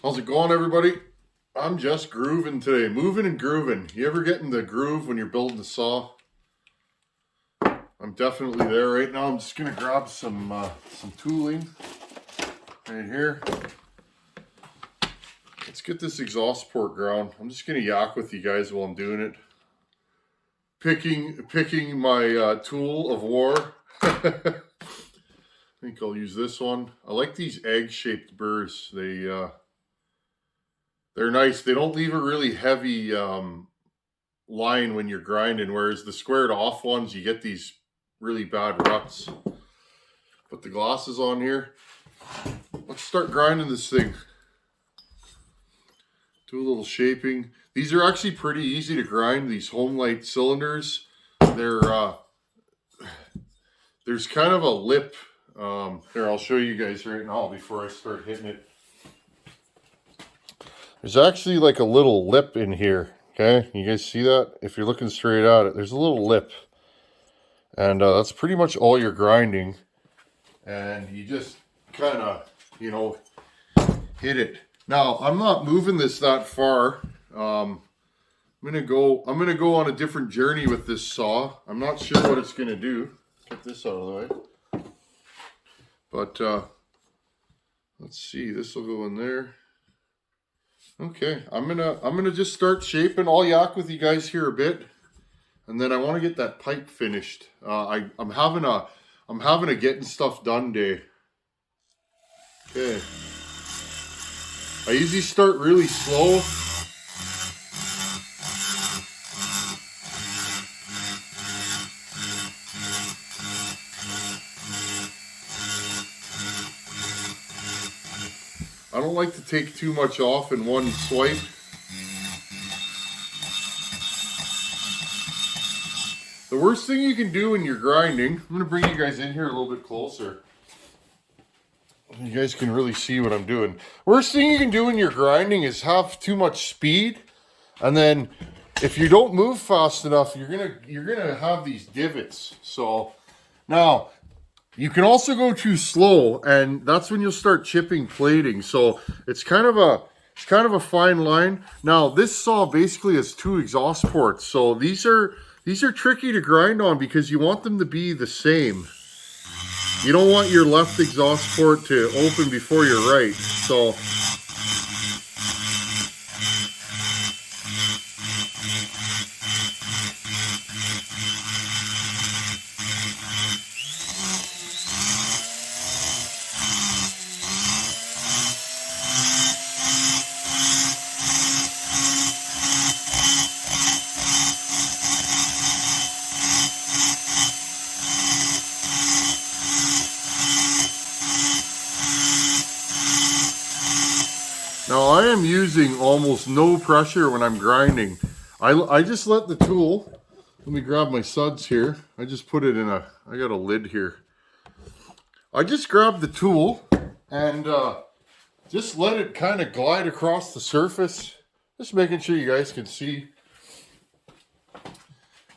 How's it going, everybody? I'm just grooving today, moving and grooving. You ever get in the groove when you're building a saw? I'm definitely there right now. I'm just gonna grab some tooling right here. Let's get this exhaust port ground. I'm just gonna yak with you guys while I'm doing it. Picking my tool of war. I think I'll use this one. I like these egg-shaped burrs. They're nice. They don't leave a really heavy line when you're grinding, whereas the squared off ones, you get these really bad ruts. Put the glasses on here. Let's start grinding this thing. Do a little shaping. These are actually pretty easy to grind, these Homelite cylinders. There's kind of a lip. Here, I'll show you guys right now before I start hitting it. There's actually like a little lip in here, okay? You guys see that? If you're looking straight at it, there's a little lip. And that's pretty much all you're grinding. And you just kind of, hit it. Now, I'm not moving this that far. I'm gonna go on a different journey with this saw. I'm not sure what it's gonna do. Get this out of the way. But let's see, this will go in there. Okay, I'm gonna just start shaping. I'll yak with you guys here a bit, and then I want to get that pipe finished. I'm having a getting stuff done day. Okay, I usually start really slow. I don't like to take too much off in one swipe. The worst thing you can do when you're grinding, I'm going to bring you guys in here a little bit closer. You guys can really see what I'm doing. Worst thing you can do when you're grinding is have too much speed. And then if you don't move fast enough, you're gonna have these divots. So now, you can also go too slow, and that's when you'll start chipping plating. So it's kind of a fine line. Now this saw basically has two exhaust ports, so these are tricky to grind on because you want them to be the same. You don't want your left exhaust port to open before your right. So now I am using almost no pressure when I'm grinding. I just let the tool, let me grab my suds here. I just put it in I got a lid here. I just grabbed the tool and just let it kind of glide across the surface. Just making sure you guys can see.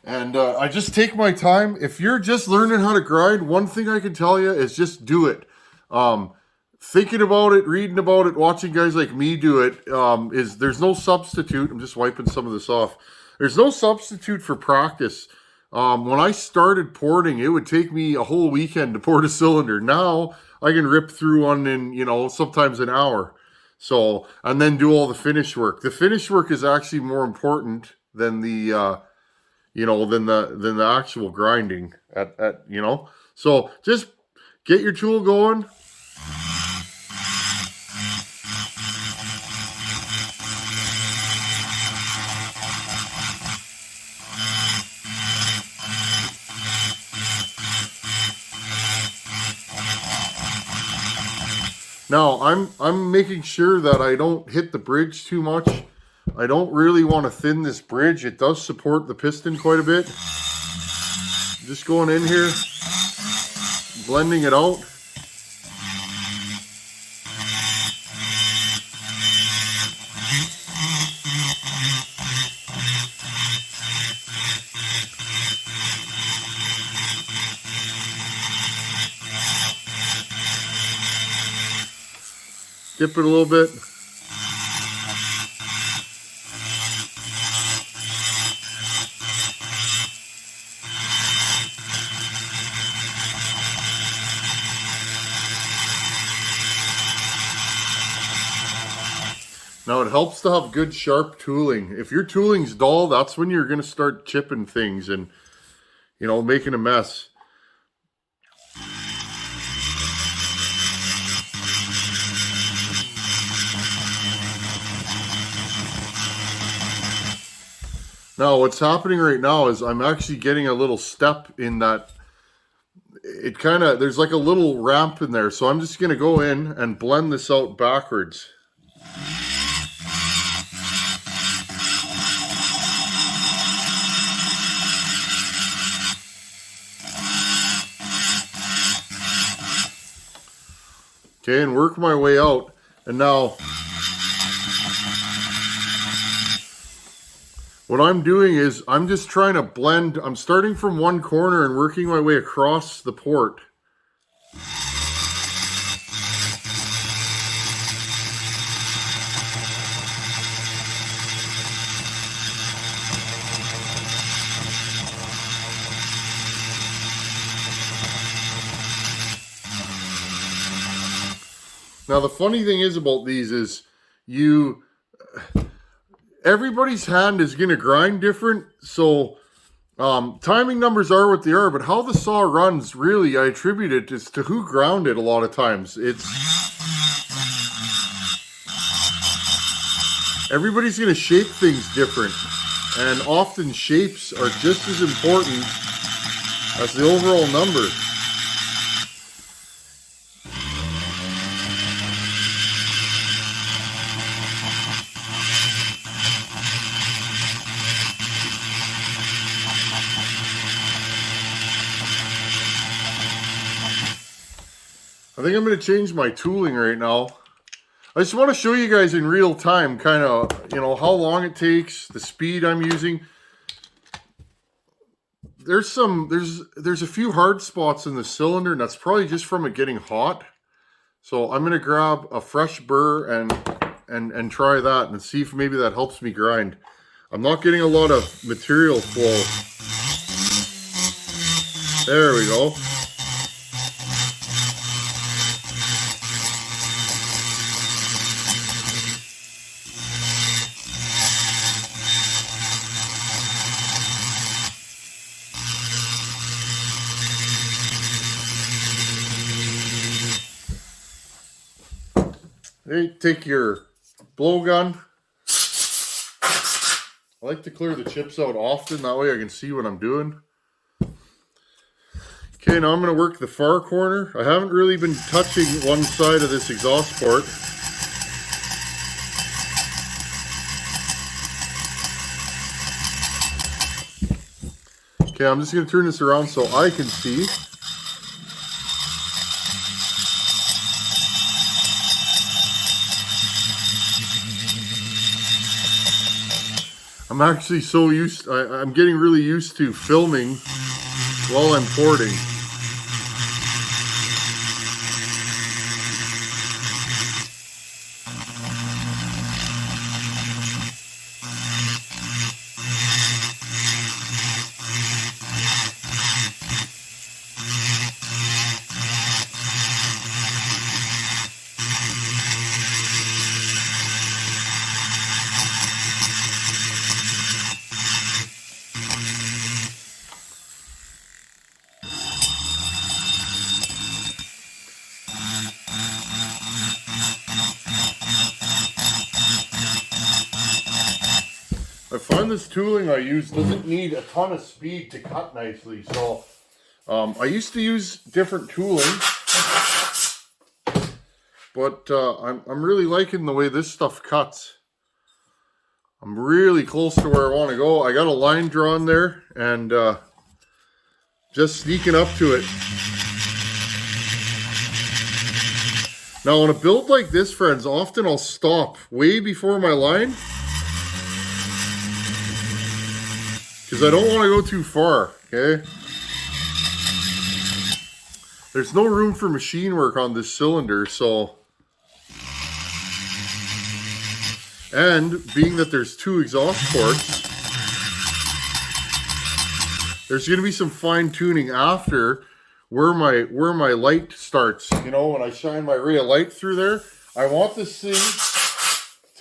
And I just take my time. If you're just learning how to grind, one thing I can tell you is just do it. Thinking about it, reading about it, watching guys like me do it, there's no substitute. I'm just wiping some of this off. There's no substitute for practice. When I started porting, it would take me a whole weekend to port a cylinder. Now I can rip through one in, sometimes an hour. So, and then do all the finish work. The finish work is actually more important than the than the actual grinding So just get your tool going. Now, I'm making sure that I don't hit the bridge too much. I don't really want to thin this bridge. It does support the piston quite a bit. Just going in here, blending it out. Dip it a little bit. Now it helps to have good sharp tooling. If your tooling's dull, that's when you're going to start chipping things and, you know, making a mess. Now what's happening right now is I'm actually getting a little step in that. It kind of, there's like a little ramp in there. So I'm just going to go in and blend this out backwards. Okay, and work my way out. And now, what I'm doing is I'm just trying to blend. I'm starting from one corner and working my way across the port. Now the funny thing is about these is everybody's hand is going to grind different, so timing numbers are what they are, but how the saw runs, really, I attribute it is to who ground it a lot of times. Everybody's going to shape things different, and often shapes are just as important as the overall number. I think I'm going to change my tooling right now. I just want to show you guys in real time kind of, you know, how long it takes, the speed I'm using. There's a few hard spots in the cylinder, and that's probably just from it getting hot. So I'm going to grab a fresh burr and try that and see if maybe that helps me grind. I'm not getting a lot of material flow. There we go. Hey, take your blowgun. I like to clear the chips out often, that way I can see what I'm doing. Okay, now I'm going to work the far corner. I haven't really been touching one side of this exhaust port. Okay, I'm just going to turn this around so I can see. I'm actually so I'm getting really used to filming while I'm porting. I find this tooling I use doesn't need a ton of speed to cut nicely, so I used to use different tooling, but I'm really liking the way this stuff cuts. I'm really close to where I want to go. I got a line drawn there and just sneaking up to it. Now on a build like this, friends, often I'll stop way before my line, because I don't want to go too far, okay? There's no room for machine work on this cylinder, so... And being that there's two exhaust ports, there's going to be some fine tuning after where my light starts. You know, when I shine my ray of light through there, I want this thing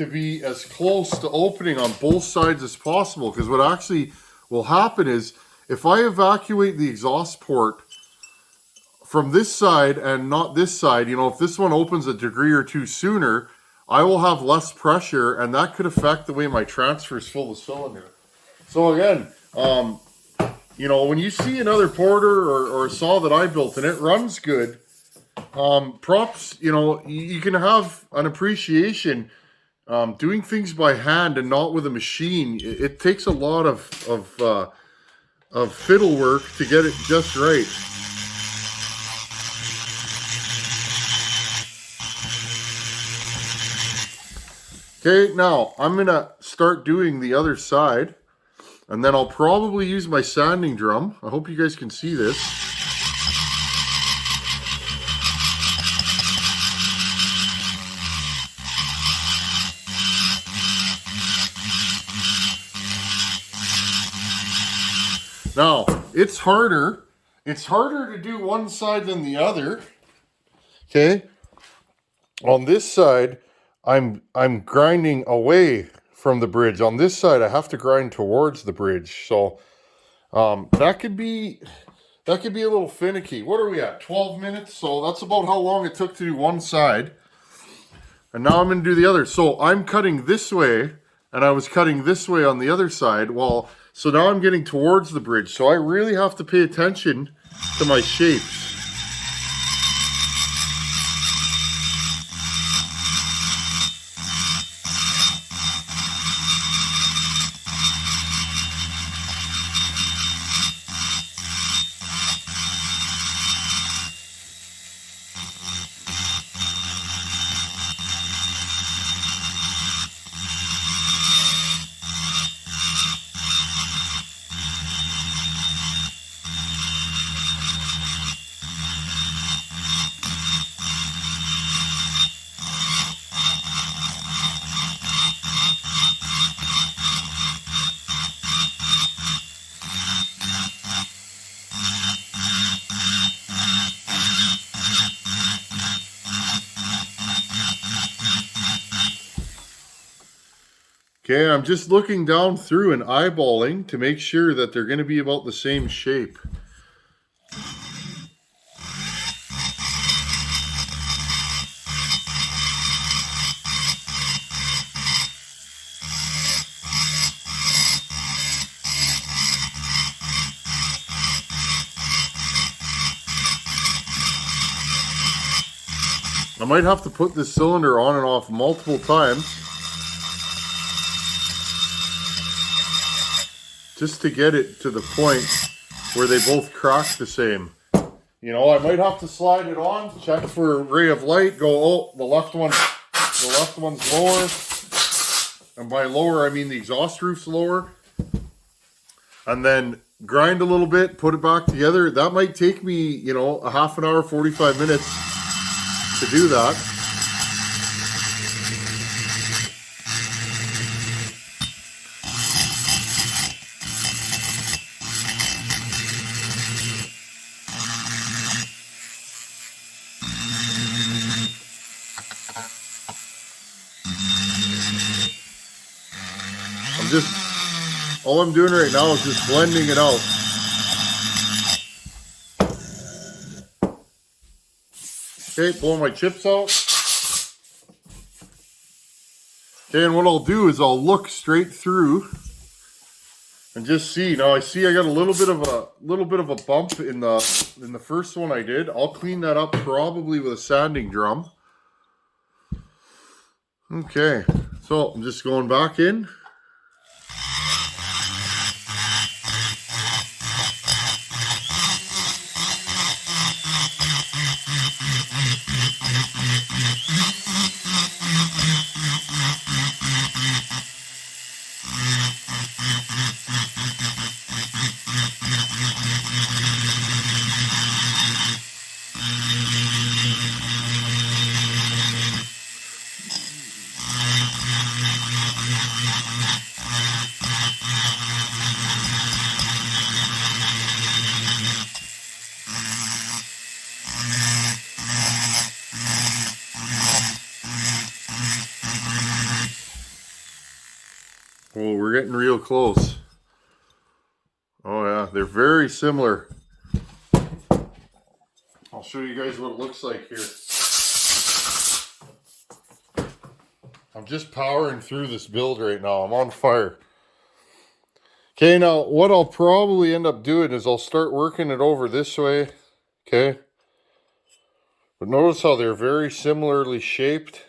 to be as close to opening on both sides as possible, because what actually will happen is if I evacuate the exhaust port from this side and not this side, you know, if this one opens a degree or two sooner, I will have less pressure, and that could affect the way my transfers fill the cylinder. So again, you know, when you see another porter or a saw that I built and it runs good, props, you know, you can have an appreciation. Doing things by hand and not with a machine, it takes a lot of fiddle work to get it just right. Okay, now I'm gonna start doing the other side, and then I'll probably use my sanding drum. I hope you guys can see this. Now, it's harder to do one side than the other. Okay? On this side, I'm grinding away from the bridge. On this side, I have to grind towards the bridge. So that could be a little finicky. What are we at? 12 minutes. So that's about how long it took to do one side. And now I'm going to do the other. So I'm cutting this way, and I was cutting this way on the other side. Well, so now I'm getting towards the bridge. So I really have to pay attention to my shapes. Okay, I'm just looking down through and eyeballing to make sure that they're going to be about the same shape. I might have to put this cylinder on and off multiple times just to get it to the point where they both crack the same. You know, I might have to slide it on, check for a ray of light, go, oh, the left one's lower. And by lower, I mean the exhaust roof's lower. And then grind a little bit, put it back together. That might take me, you know, a half an hour, 45 minutes to do that. All I'm doing right now is just blending it out. Okay, pulling my chips out. Okay, and what I'll do is I'll look straight through and just see. Now I see I got a little bit of a bump in the first one I did. I'll clean that up probably with a sanding drum. Okay, so I'm just going back in. Oh, we're getting real close. Oh yeah, they're very similar. I'll show you guys what it looks like here. I'm just powering through this build right now. I'm on fire. Okay, now what I'll probably end up doing is I'll start working it over this way. Okay. But notice how they're very similarly shaped.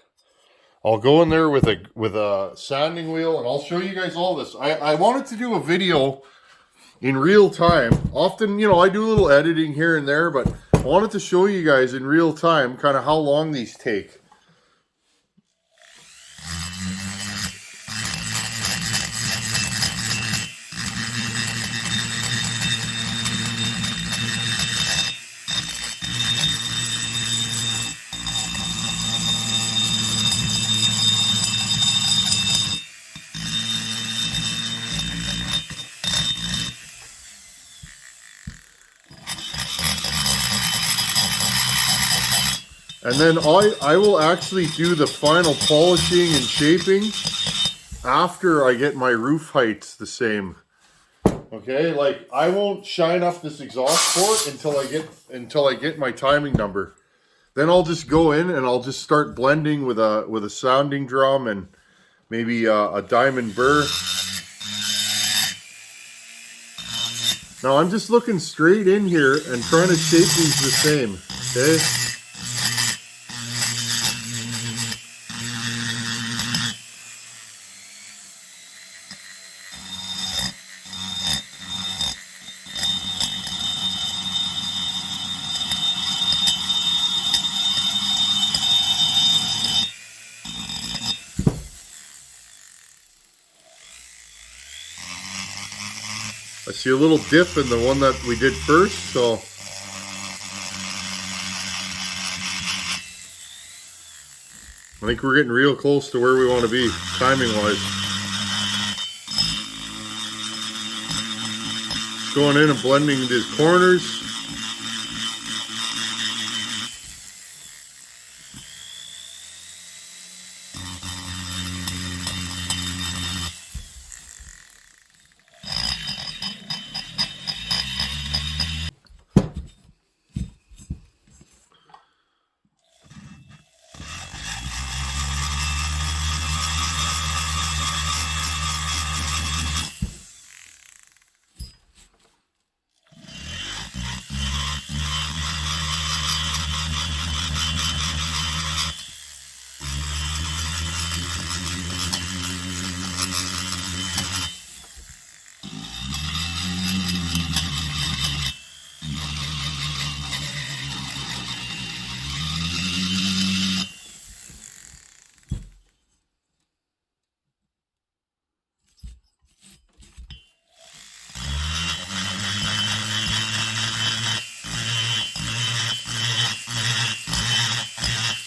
I'll go in there with a sanding wheel and I'll show you guys all this. I wanted to do a video in real time. Often, you know, I do a little editing here and there, but I wanted to show you guys in real time kind of how long these take. And then I will actually do the final polishing and shaping after I get my roof heights the same. Okay, like I won't shine up this exhaust port until I get my timing number. Then I'll just go in and I'll just start blending with a sounding drum and maybe a diamond burr. Now I'm just looking straight in here and trying to shape these the same. Okay. I see a little dip in the one that we did first, so I think we're getting real close to where we want to be, timing-wise. Just going in and blending these corners.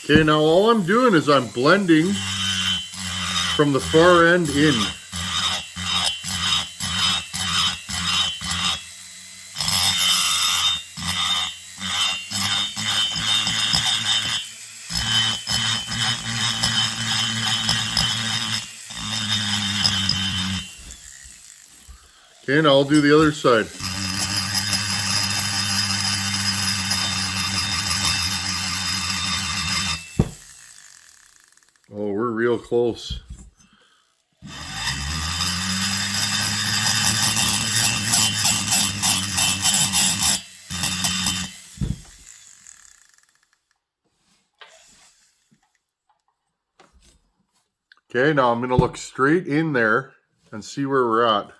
Okay, now all I'm doing is I'm blending from the far end in. Okay, now I'll do the other side. Oh, we're real close. Okay, now I'm going to look straight in there and see where we're at.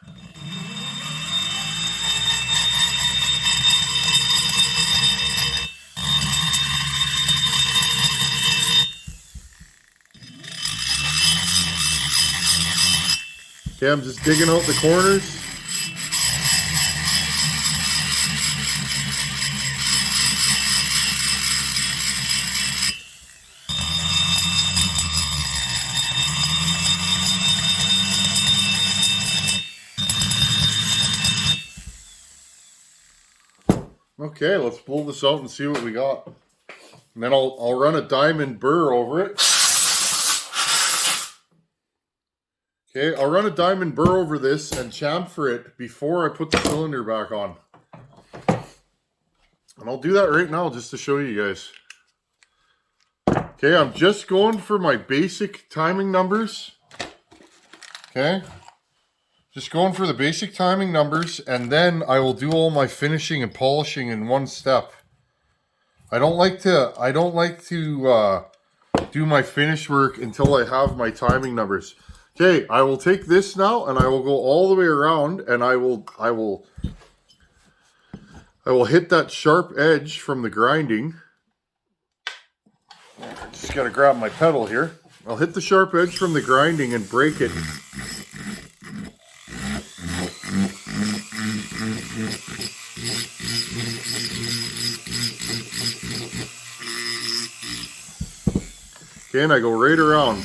Okay, I'm just digging out the corners. Okay, let's pull this out and see what we got. And then I'll run a diamond burr over it. Okay, I'll run a diamond burr over this and chamfer it before I put the cylinder back on. And I'll do that right now just to show you guys. Okay, I'm just going for my basic timing numbers. Okay, just going for the basic timing numbers, and then I will do all my finishing and polishing in one step. I don't like to do my finish work until I have my timing numbers. Okay, I will take this now and I will go all the way around, and I will hit that sharp edge from the grinding. Just gotta grab my pedal here. I'll hit the sharp edge from the grinding and break it. Okay, and I go right around.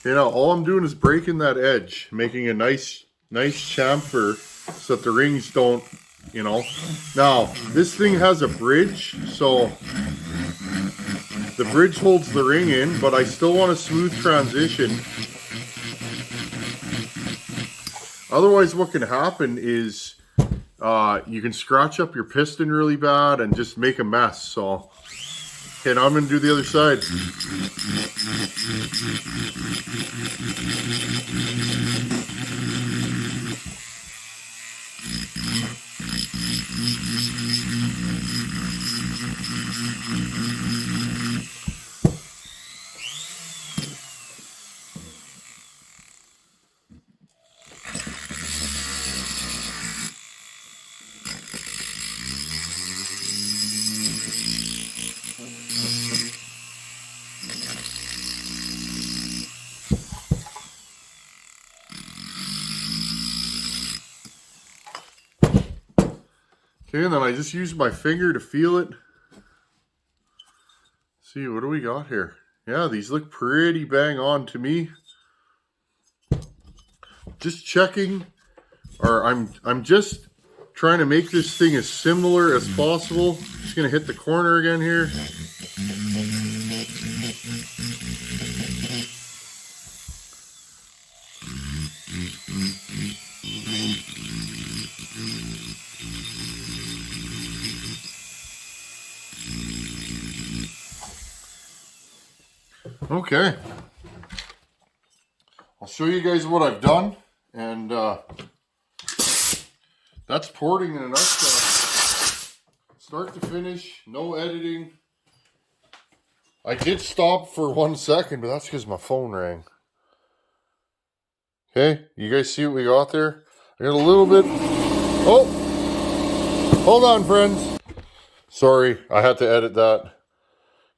You know, all I'm doing is breaking that edge, making a nice chamfer so that the rings don't, you know. Now, this thing has a bridge, so the bridge holds the ring in, but I still want a smooth transition. Otherwise, what can happen is you can scratch up your piston really bad and just make a mess. So, okay, now I'm going to do the other side. Okay, and then I just use my finger to feel it. See, what do we got here? Yeah, these look pretty bang on to me. Just checking, or I'm just trying to make this thing as similar as possible. Just gonna hit the corner again here. Okay, I'll show you guys what I've done, and that's porting in a nutshell. Start to finish, no editing. I did stop for 1 second, but that's because my phone rang. Okay, you guys see what we got there? I got a little bit. Oh, hold on, friends. Sorry, I had to edit that.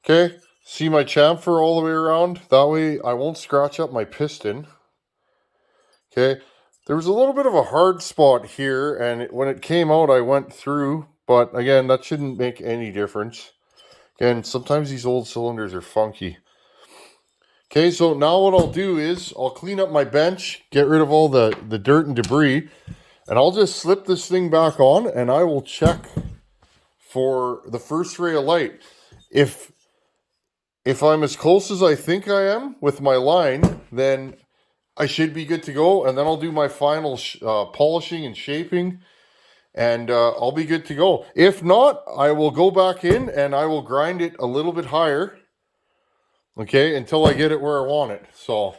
Okay, see my chamfer all the way around? That way I won't scratch up my piston. Okay, there was a little bit of a hard spot here, and when it came out I went through, but again, that shouldn't make any difference. Again, sometimes these old cylinders are funky. Okay, so now what I'll do is I'll clean up my bench, get rid of all the dirt and debris, and I'll just slip this thing back on, and I will check for the first ray of light. If I'm as close as I think I am with my line, then I should be good to go, and then I'll do my final polishing and shaping, and I'll be good to go. If not, I will go back in and I will grind it a little bit higher, okay, until I get it where I want it. So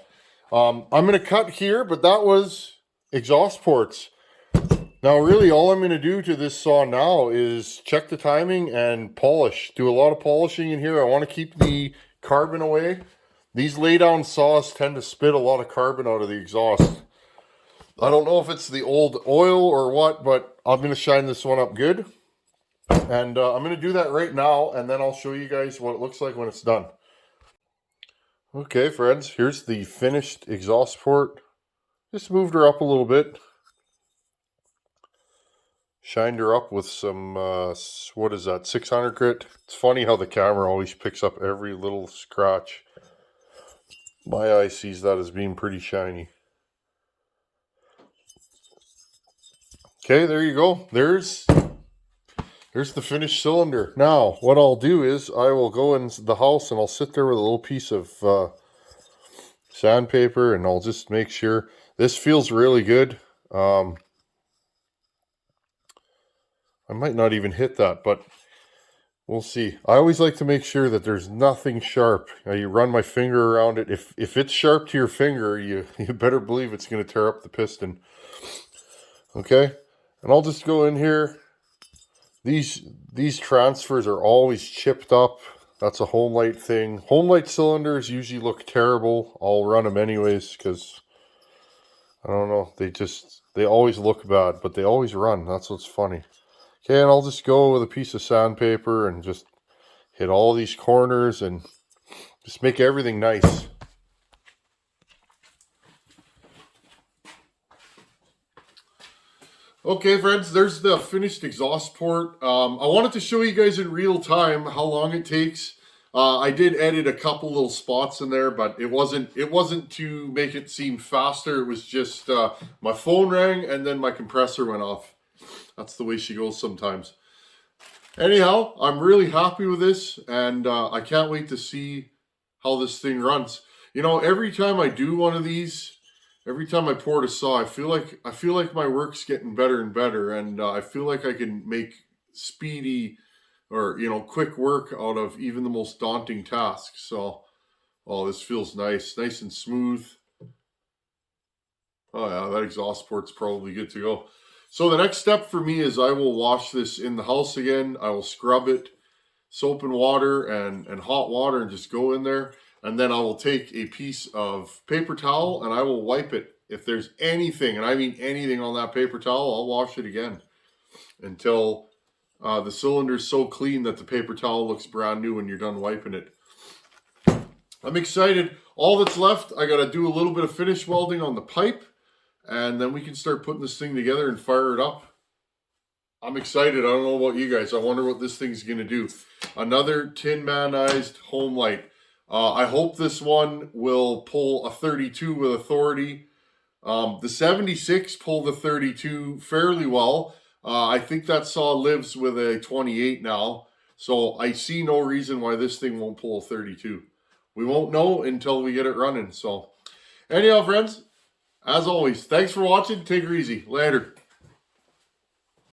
I'm going to cut here, but that was exhaust ports. Now really all I'm going to do to this saw now is check the timing and polish. Do a lot of polishing in here. I want to keep the carbon away. These lay down saws tend to spit a lot of carbon out of the exhaust. I don't know if it's the old oil or what, but I'm going to shine this one up good. And I'm going to do that right now, and then I'll show you guys what it looks like when it's done. Okay, friends, here's the finished exhaust port. Just moved her up a little bit. Shined her up with some, what is that, 600 grit? It's funny how the camera always picks up every little scratch. My eye sees that as being pretty shiny. Okay, there you go. There's the finished cylinder. Now, what I'll do is I will go in the house and I'll sit there with a little piece of sandpaper and I'll just make sure. This feels really good. I might not even hit that, but we'll see. I always like to make sure that there's nothing sharp. You run my finger around it. If it's sharp to your finger, you better believe it's going to tear up the piston. Okay? And I'll just go in here. These transfers are always chipped up. That's a Homelite thing. Homelite cylinders usually look terrible. I'll run them anyways because, I don't know, they always look bad, but they always run. That's what's funny. Okay, and I'll just go with a piece of sandpaper and just hit all these corners and just make everything nice. Okay, friends, there's the finished exhaust port. I wanted to show you guys in real time how long it takes. I did edit a couple little spots in there, but it wasn't to make it seem faster. It was just my phone rang and then my compressor went off. That's the way she goes sometimes. Anyhow, I'm really happy with this, and I can't wait to see how this thing runs. You know, every time I do one of these, every time I port a saw, I feel like my work's getting better and better, and I feel like I can make speedy or, you know, quick work out of even the most daunting tasks. So, oh, this feels nice and smooth. Oh yeah, that exhaust port's probably good to go. So the next step for me is I will wash this in the house again. I will scrub it, soap and water and hot water, and just go in there. And then I will take a piece of paper towel and I will wipe it. If there's anything, and I mean anything on that paper towel, I'll wash it again until the cylinder is so clean that the paper towel looks brand new when you're done wiping it. I'm excited. All that's left, I got to do a little bit of finish welding on the pipe, and then we can start putting this thing together and fire it up. I'm excited. I don't know about you guys. I wonder what this thing's going to do. Another tin-manized Homelite. I hope this one will pull a 32 with authority. The 76 pulled a 32 fairly well. I think that saw lives with a 28 now. So I see no reason why this thing won't pull a 32. We won't know until we get it running. So anyhow, friends, as always, thanks for watching. Take her easy. Later.